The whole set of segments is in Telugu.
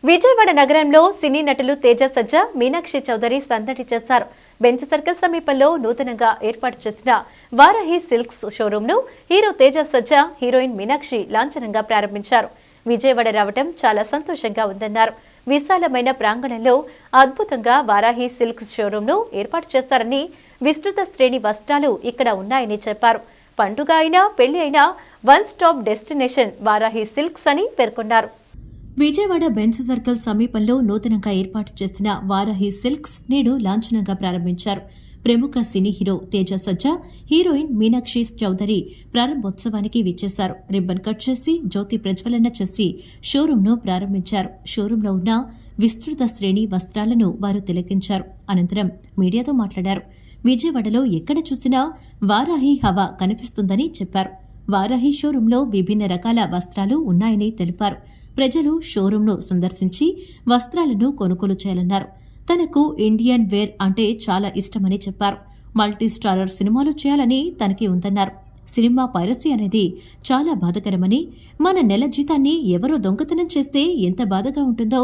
విజయవాడ నగరంలో సినీ నటులు తేజ సజ్జా, మీనాక్షి చౌదరి సందడి చేశారు. బెంచ్ సర్కిల్ సమీపంలో నూతనంగా ఏర్పాటు చేసిన వారాహి సిల్క్స్ షోరూమ్ ను హీరో తేజ సజ్జా, హీరోయిన్ మీనాక్షి లాంఛనంగా ప్రారంభించారు. విజయవాడ రావడం చాలా సంతోషంగా ఉందన్నారు. విశాలమైన ప్రాంగణంలో అద్భుతంగా వారాహి సిల్క్స్ షోరూమ్ ను ఏర్పాటు చేశారని, విస్తృత శ్రేణి వస్త్రాలు ఇక్కడ ఉన్నాయని చెప్పారు. పండుగ అయినా పెళ్లి అయినా one stop destination Varahi silks అని పేర్కొన్నారు. విజయవాడ బెంచ్ సర్కిల్ సమీపంలో నూతనంగా ఏర్పాటు చేసిన వారాహి సిల్క్స్ నేడు లాంఛనంగా ప్రారంభించారు. ప్రముఖ సినీ హీరో తేజ సజ్జా, హీరోయిన్ మీనాక్షి చౌదరి ప్రారంభోత్సవానికి విచ్చేశారు. రిబ్బన్ కట్ చేసి జ్యోతి ప్రజ్వలన చేసి షోరూంను ప్రారంభించారు. షోరూంలో ఉన్న విస్తృత శ్రేణి వస్త్రాలను వారు తిలకించారు. అనంతరం మీడియాతో మాట్లాడారు. విజయవాడలో ఎక్కడ చూసినా వారాహి హవా కనిపిస్తుందని చెప్పారు. వారాహి షోరూంలో విభిన్న రకాల వస్త్రాలు ఉన్నాయని తెలిపారు. ప్రజలు షోరూంను సందర్శించి వస్త్రాలను కొనుగోలు చేయాలన్నారు. తనకు ఇండియన్ వేర్ అంటే చాలా ఇష్టమని చెప్పారు. మల్టీ స్టారర్ సినిమాలు చేయాలని తనకి ఉందన్నారు. సినిమా పైరసీ అనేది చాలా బాధకరమని, మన నెల జీతాన్ని ఎవరో దొంగతనం చేస్తే ఎంత బాధగా ఉంటుందో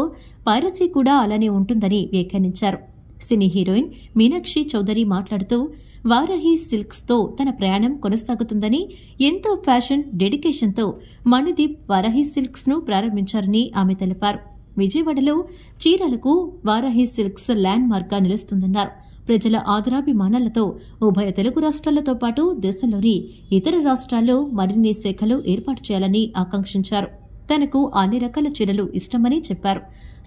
పైరసీ కూడా అలానే ఉంటుందని వ్యాఖ్యానించారు. సినీ హీరోయిన్ మీనాక్షి చౌదరి మాట్లాడుతూ, వారాహి సిల్క్స్ తో తన ప్రయాణం కొనసాగుతుందని, ఎంతో ఫ్యాషన్ డెడికేషన్తో మణిదీప్ వారాహి సిల్క్స్ ను ప్రారంభించారని ఆమె తెలిపారు. విజయవాడలో చీరలకు వారాహి సిల్క్స్ ల్యాండ్ మార్క్ గా నిలుస్తుందన్నారు. ప్రజల ఆదరాభిమానాలతో ఉభయ తెలుగు రాష్ట్రాలతో పాటు దేశంలోని ఇతర రాష్ట్రాల్లో మరిన్ని శాఖలు ఏర్పాటు చేయాలని ఆకాంక్షించారు. తనకు అన్ని రకాల చీరలు ఇష్టమని చెప్పారు.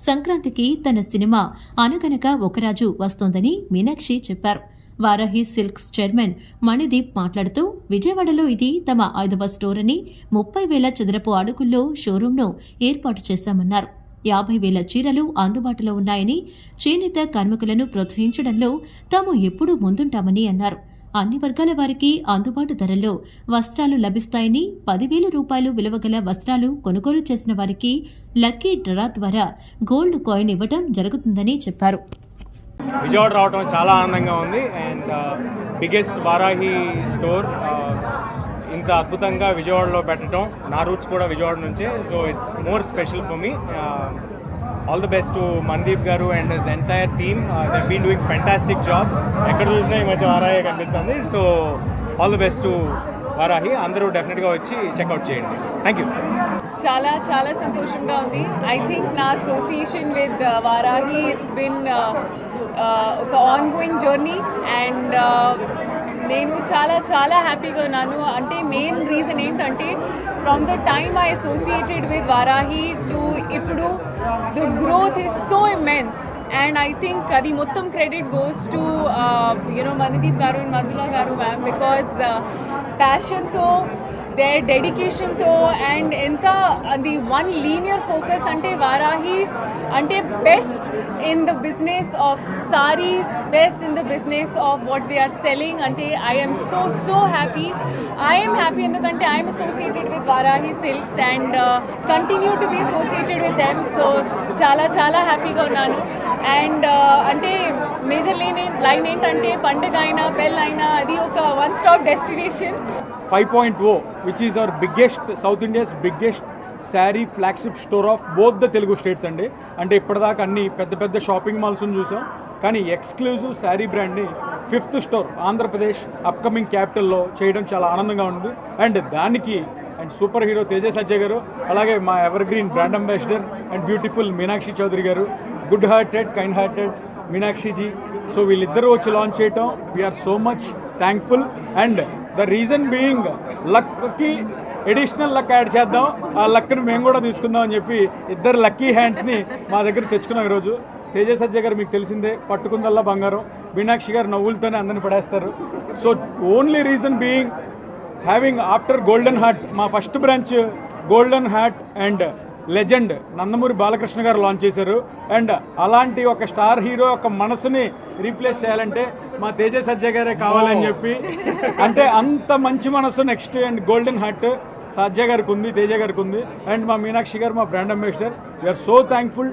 సంక్రాంతికి తన సినిమా అనగనగా ఒకరాజు వస్తోందని మీనాక్షి చెప్పారు. వారాహి సిల్క్స్ చైర్మన్ మణిదీప్ మాట్లాడుతూ, విజయవాడలో ఇది తమ 5వ స్టోర్ అని, 30,000 చదరపు అడుగుల్లో షోరూంను ఏర్పాటు చేశామన్నారు. 50,000 చీరలు అందుబాటులో ఉన్నాయని, చేనేత కార్మికులను ప్రోత్సహించడంలో తాము ఎప్పుడూ ముందుంటామని అన్నారు. అన్ని వర్గాల వారికి అందుబాటు ధరల్లో వస్త్రాలు లభిస్తాయని, 10,000 రూపాయలు విలువగల వస్త్రాలు కొనుగోలు చేసిన వారికి లక్కీ డ్రా ద్వారా గోల్డ్ కాయిన్ ఇవ్వడం జరుగుతుందని చెప్పారు. విజయవాడ రావడం చాలా ఆనందంగా ఉంది. అండ్ బిగ్గెస్ట్ వారాహి స్టోర్ ఇంత అద్భుతంగా విజయవాడలో పెట్టడం, నా రూట్స్ కూడా విజయవాడ నుంచే. So it's more special for me. All the best to Manideep గారు and his entire team. They have been doing fantastic job. ఎక్కడ చూసినా ఈ మధ్య వారాహి కనిపిస్తుంది. So all the best to Varahi. అందరూ డెఫినెట్గా వచ్చి చెక్అవుట్ చేయండి. Thank you. చాలా చాలా సంతోషంగా ఉంది. ఐ థింక్ నా association with Varahi it's been ఒక ఆన్గోయింగ్ జర్నీ అండ్ నేను చాలా చాలా హ్యాపీగా ఉన్నాను. అంటే మెయిన్ రీజన్ ఏంటంటే, from the time I associated with Varahi to ఇప్పుడు the growth is so immense. And I think అది మొత్తం క్రెడిట్ గోస్ టు మణిదీప్ గారు అండ్ మధులా గారు మ్యామ్. బికాజ్ ప్యాషన్తో, their డెడికేషన్తో అండ్ ఎంత అది వన్ లీనియర్ ఫోకస్ అంటే వారాహి అంటే best in the business of saris, best in the business of what they are selling. అంటే I'm so happy. I'm happy ఎందుకంటే I'm associated with Varahi silks and continue to be associated with them. So చాలా చాలా హ్యాపీగా ఉన్నాను. అండ్ అంటే మేజర్ లైన్ ఏంటంటే, పండుగ అయినా పెళ్ళి అయినా అది ఒక one stop destination. 5.0 which is our biggest, South India's biggest sari flagship store of both the Telugu states అండి. అంటే ఇప్పటిదాకా అన్ని పెద్ద పెద్ద షాపింగ్ మాల్స్ని చూసాం, కానీ ఎక్స్క్లూజివ్ శారీ బ్రాండ్ని 5th స్టోర్ ఆంధ్రప్రదేశ్ అప్కమింగ్ క్యాపిటల్లో చేయడం చాలా ఆనందంగా ఉంది. అండ్ దానికి అండ్ సూపర్ హీరో తేజ సజ్జా గారు, అలాగే మా ever green brand ambassador and beautiful Meenakshi Chowdary గారు, good hearted kind hearted మీనాక్షిజీ. So వీళ్ళిద్దరూ వచ్చి లాంచ్ చేయటం we are so much thankful. And the reason being, lucky additional luck add చేద్దాం, ఆ లక్ని మేము కూడా తీసుకుందాం అని చెప్పి ఇద్దరు లక్కీ హ్యాండ్స్ని మా దగ్గర తెచ్చుకున్నాం ఈరోజు. తేజ సజ్జా గారు మీకు తెలిసిందే, పట్టుకుందల్లా బంగారం. మీనాక్షి గారు నవ్వులతోనే అందరిని పడేస్తారు. So only reason being having after golden heart, మా first branch golden heart and legend Nandamuri Balakrishna గారు లాంచ్ చేశారు. అండ్ అలాంటి ఒక స్టార్ హీరో యొక్క మనసుని రీప్లేస్ చేయాలంటే మా తేజ సజ్జా గారే కావాలని చెప్పి, అంటే అంత మంచి మనసు నెక్స్ట్ అండ్ గోల్డెన్ హార్ట్ సజ్జా గారికి ఉంది, తేజ గారికి ఉంది. అండ్ మా మీనాక్షి గారు మా brand ambassador. We're so thankful.